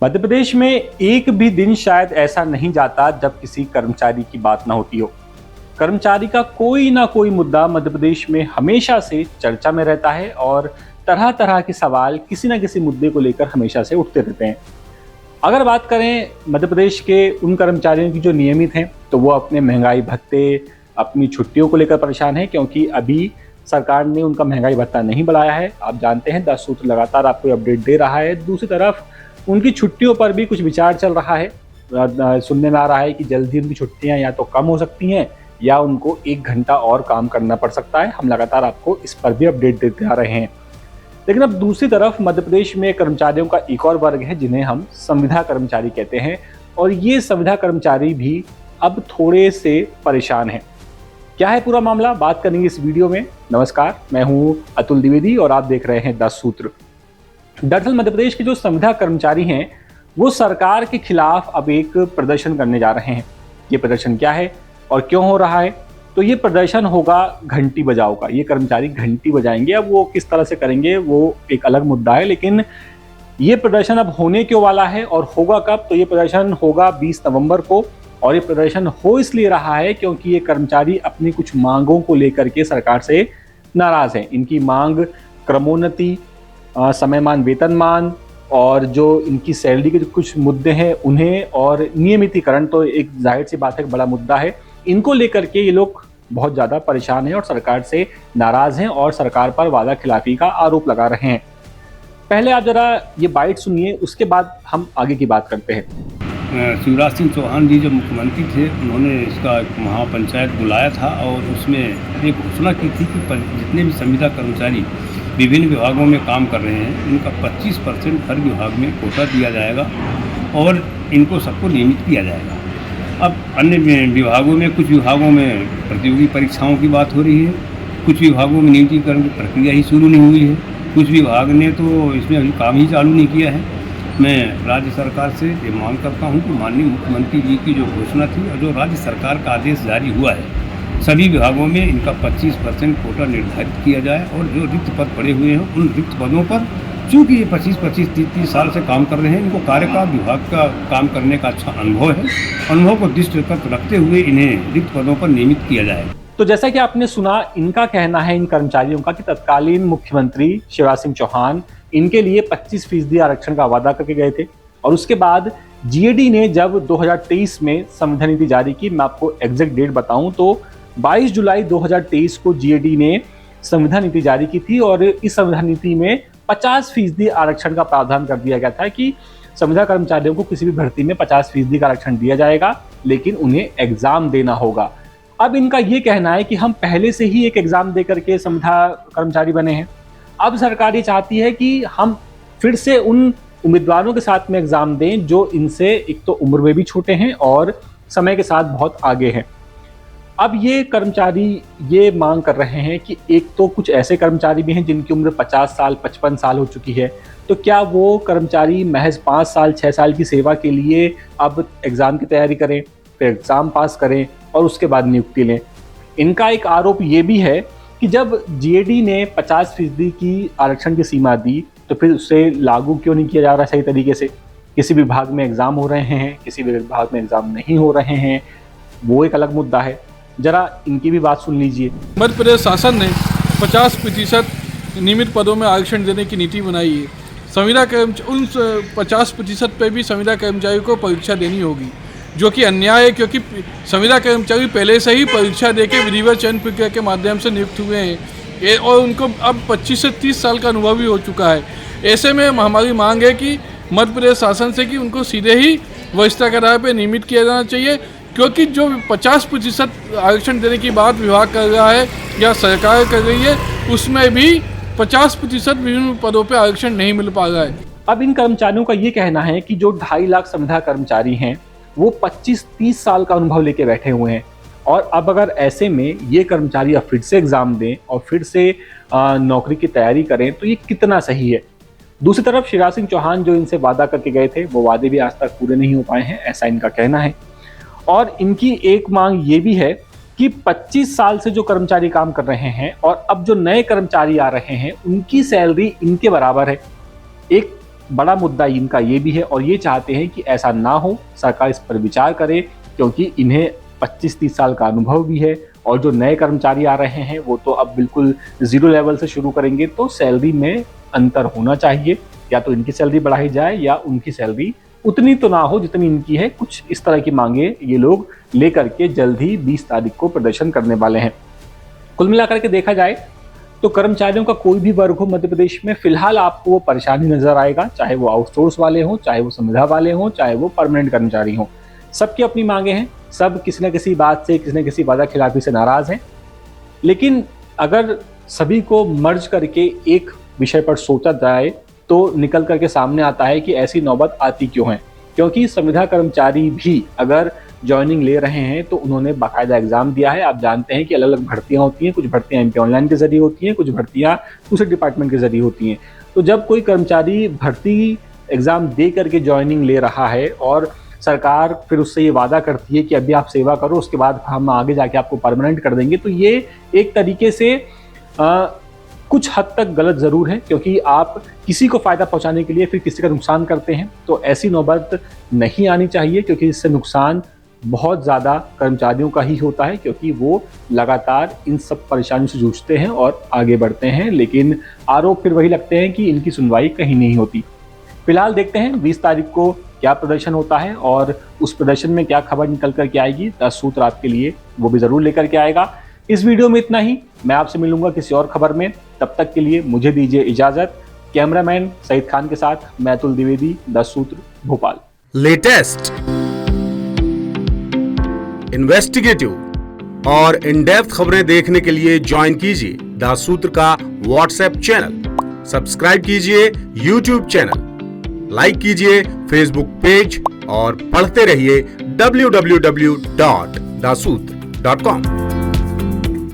मध्य प्रदेश में एक भी दिन शायद ऐसा नहीं जाता जब किसी कर्मचारी की बात ना होती हो। कर्मचारी का कोई ना कोई मुद्दा मध्य प्रदेश में हमेशा से चर्चा में रहता है और तरह तरह के सवाल किसी न किसी मुद्दे को लेकर हमेशा से उठते रहते हैं। अगर बात करें मध्य प्रदेश के उन कर्मचारियों की जो नियमित हैं, तो वो अपने महंगाई भत्ते, अपनी छुट्टियों को लेकर परेशान हैं, क्योंकि अभी सरकार ने उनका महंगाई भत्ता नहीं बढ़ाया है। आप जानते हैं 10 सूत्र लगातार आपको अपडेट दे रहा है। दूसरी तरफ उनकी छुट्टियों पर भी कुछ विचार चल रहा है। सुनने में आ रहा है कि जल्दी उनकी छुट्टियां या तो कम हो सकती हैं या उनको 1 घंटा और काम करना पड़ सकता है। हम लगातार आपको इस पर भी अपडेट देते आ रहे हैं। लेकिन अब दूसरी तरफ मध्य प्रदेश में कर्मचारियों का एक और वर्ग है जिन्हें हम संविदा कर्मचारी कहते हैं, और ये संविदा कर्मचारी भी अब थोड़े से परेशान हैं। क्या है पूरा मामला, बात करेंगे इस वीडियो में। नमस्कार, मैं हूं अतुल द्विवेदी और आप देख रहे हैं 10 सूत्र। दरअसल मध्य प्रदेश के जो संविदा कर्मचारी हैं वो सरकार के खिलाफ अब एक प्रदर्शन करने जा रहे हैं। ये प्रदर्शन क्या है और क्यों हो रहा है? तो ये प्रदर्शन होगा घंटी बजाओ का। ये कर्मचारी घंटी बजाएंगे। अब वो किस तरह से करेंगे वो एक अलग मुद्दा है, लेकिन ये प्रदर्शन अब होने क्यों वाला है और होगा कब? तो ये प्रदर्शन होगा 20 नवंबर को, और ये प्रदर्शन हो इसलिए रहा है क्योंकि ये कर्मचारी अपनी कुछ मांगों को लेकर के सरकार से नाराज हैं। इनकी मांग क्रमोन्नति, समयमान वेतनमान और जो इनकी सैलरी के जो कुछ मुद्दे हैं उन्हें, और नियमितीकरण तो एक जाहिर सी बात है, बड़ा मुद्दा है। इनको लेकर के ये लोग बहुत ज़्यादा परेशान हैं और सरकार से नाराज़ हैं और सरकार पर वादा खिलाफी का आरोप लगा रहे हैं। पहले आप जरा ये बाइट सुनिए, उसके बाद हम आगे की बात करते हैं। शिवराज सिंह चौहान जी जब मुख्यमंत्री थे, उन्होंने इसका महापंचायत बुलाया था और उसमें एक घोषणा की थी कि जितने भी संविदा कर्मचारी विभिन्न विभागों में काम कर रहे हैं उनका 25% हर विभाग में कोटा दिया जाएगा और इनको सबको नियमित किया जाएगा। अब अन्य विभागों में, कुछ विभागों में प्रतियोगी परीक्षाओं की बात हो रही है, कुछ विभागों में नियमितीकरण की प्रक्रिया ही शुरू नहीं हुई है, कुछ विभाग ने तो इसमें अभी काम ही चालू नहीं किया है। मैं राज्य सरकार से ये मांग करता हूँ कि माननीय मुख्यमंत्री जी की जो घोषणा थी और जो राज्य सरकार का आदेश जारी हुआ है, सभी विभागों में इनका 25% कोटा निर्धारित किया जाए और जो रिक्त पद पड़े हुए हैं उन रिक्त पदों पर, चूँकि ये 25-25, 30-30 साल से काम कर रहे हैं, इनको कार्यकाल विभाग का काम करने का अच्छा अनुभव है, अनुभव को दृष्टिगत रखते हुए इन्हें रिक्त पदों पर नियमित किया जाए। तो जैसा कि आपने सुना, इनका कहना है इन कर्मचारियों का कि तत्कालीन मुख्यमंत्री शिवराज सिंह चौहान इनके लिए 25% आरक्षण का वादा करके गए थे, और उसके बाद जीएडी ने जब 2023 में संविदा नीति जारी की, मैं आपको एग्जैक्ट डेट बताऊं तो 22 जुलाई 2023 को जीएडी ने संविदा नीति जारी की थी, और इस संविदा नीति में 50% आरक्षण का प्रावधान कर दिया गया था कि संविदा कर्मचारियों को किसी भी भर्ती में 50% का आरक्षण दिया जाएगा, लेकिन उन्हें एग्जाम देना होगा। अब इनका ये कहना है कि हम पहले से ही एक एग्जाम दे करके संविदा कर्मचारी बने हैं। अब सरकार ये चाहती है कि हम फिर से उन उम्मीदवारों के साथ में एग्जाम दें जो इनसे एक तो उम्र में भी छोटे हैं और समय के साथ बहुत आगे हैं। अब ये कर्मचारी ये मांग कर रहे हैं कि एक तो कुछ ऐसे कर्मचारी भी हैं जिनकी उम्र 50 साल 55 साल हो चुकी है, तो क्या वो कर्मचारी महज 5 साल 6 साल की सेवा के लिए अब एग्ज़ाम की तैयारी करें, फिर एग्ज़ाम पास करें और उसके बाद नियुक्ति लें? इनका एक आरोप ये भी है कि जब जीएडी ने 50% की आरक्षण की सीमा दी तो फिर उसे लागू क्यों नहीं किया जा रहा सही तरीके से? किसी विभाग में एग्ज़ाम हो रहे हैं, किसी विभाग में एग्ज़ाम नहीं हो रहे हैं, वो एक अलग मुद्दा है। जरा इनकी भी बात सुन लीजिए। मध्य प्रदेश शासन ने 50% नियमित पदों में आरक्षण देने की नीति बनाई है। संविदा कर्मचारी उन 50% पे भी संविदा कर्मचारियों को परीक्षा देनी होगी, जो कि अन्याय है, क्योंकि संविदा कर्मचारी पहले से ही परीक्षा देके विधिवत चयन प्रक्रिया के माध्यम से नियुक्त हुए हैं और उनको अब 25 से 30 साल का अनुभव भी हो चुका है। ऐसे में हमारी मांग है कि मध्य प्रदेश शासन से कि उनको सीधे ही वरिष्ठता के आधार पर नियमित किया जाना चाहिए, क्योंकि जो 50% आरक्षण देने की बात विभाग कर रहा है या सरकार कर रही है, उसमें भी 50% विभिन्न पदों पर आरक्षण नहीं मिल पा रहा है। अब इन कर्मचारियों का ये कहना है कि जो 2.5 लाख संविदा कर्मचारी हैं वो 25-30 साल का अनुभव लेके बैठे हुए हैं, और अब अगर ऐसे में ये कर्मचारी अब फिर से एग्जाम दें और फिर से नौकरी की तैयारी करें तो ये कितना सही है? दूसरी तरफ शिवराज सिंह चौहान जो इनसे वादा करके गए थे वो वादे भी आज तक पूरे नहीं हो पाए हैं, ऐसा इनका कहना है। और इनकी एक मांग ये भी है कि 25 साल से जो कर्मचारी काम कर रहे हैं और अब जो नए कर्मचारी आ रहे हैं उनकी सैलरी इनके बराबर है। एक बड़ा मुद्दा इनका ये भी है और ये चाहते हैं कि ऐसा ना हो, सरकार इस पर विचार करे, क्योंकि इन्हें 25-30 साल का अनुभव भी है और जो नए कर्मचारी आ रहे हैं वो तो अब बिल्कुल जीरो लेवल से शुरू करेंगे, तो सैलरी में अंतर होना चाहिए, या तो इनकी सैलरी बढ़ाई जाए या उनकी सैलरी उतनी तो ना हो जितनी इनकी है। कुछ इस तरह की मांगे ये लोग लेकर के जल्द ही 20 तारीख को प्रदर्शन करने वाले हैं। कुल मिलाकर के देखा जाए तो कर्मचारियों का कोई भी वर्ग हो मध्य प्रदेश में, फिलहाल आपको वो परेशानी नजर आएगा, चाहे वो आउटसोर्स वाले हों, चाहे वो संविदा वाले हों, चाहे वो परमानेंट कर्मचारी हों। सबकी अपनी मांगे हैं, सब किसी न किसी बात से, किसी न किसी वादा खिलाफी से नाराज हैं। लेकिन अगर सभी को मर्ज करके एक विषय पर सोचा जाए तो निकल करके सामने आता है कि ऐसी नौबत आती क्यों है, क्योंकि संविदा कर्मचारी भी अगर ज्वाइनिंग ले रहे हैं तो उन्होंने बाकायदा एग्जाम दिया है। आप जानते हैं कि अलग अलग भर्तियां होती हैं, कुछ भर्तियां MP ऑनलाइन के जरिए होती हैं, कुछ भर्तियां दूसरे डिपार्टमेंट के जरिए होती हैं। तो जब कोई कर्मचारी भर्ती एग्जाम दे करके ज्वाइनिंग ले रहा है और सरकार फिर उससे ये वादा करती है कि अभी आप सेवा करो, उसके बाद हम आगे जाके आपको परमानेंट कर देंगे, तो ये एक तरीके से कुछ हद तक गलत ज़रूर है, क्योंकि आप किसी को फ़ायदा पहुंचाने के लिए फिर किसी का नुकसान करते हैं। तो ऐसी नौबत नहीं आनी चाहिए, क्योंकि इससे नुकसान बहुत ज़्यादा कर्मचारियों का ही होता है, क्योंकि वो लगातार इन सब परेशानियों से जूझते हैं और आगे बढ़ते हैं, लेकिन आरोप फिर वही लगते हैं कि इनकी सुनवाई कहीं नहीं होती। फिलहाल देखते हैं 20 तारीख को क्या प्रदर्शन होता है और उस प्रदर्शन में क्या खबर निकल कर के आएगी। 10 सूत्र आपके लिए वो भी ज़रूर लेकर के आएगा। इस वीडियो में इतना ही, मैं आपसे मिलूंगा किसी और खबर में। तब तक के लिए मुझे दीजिए इजाजत। कैमरामैन सईद खान के साथ मैं अतुल द्विवेदी, 10 सूत्र, भोपाल। लेटेस्ट, इन्वेस्टिगेटिव और इन डेप्थ खबरें देखने के लिए ज्वाइन कीजिए 10 सूत्र का व्हाट्सएप चैनल, सब्सक्राइब कीजिए YouTube चैनल, लाइक कीजिए Facebook पेज और पढ़ते रहिए www.daसूत्र.com।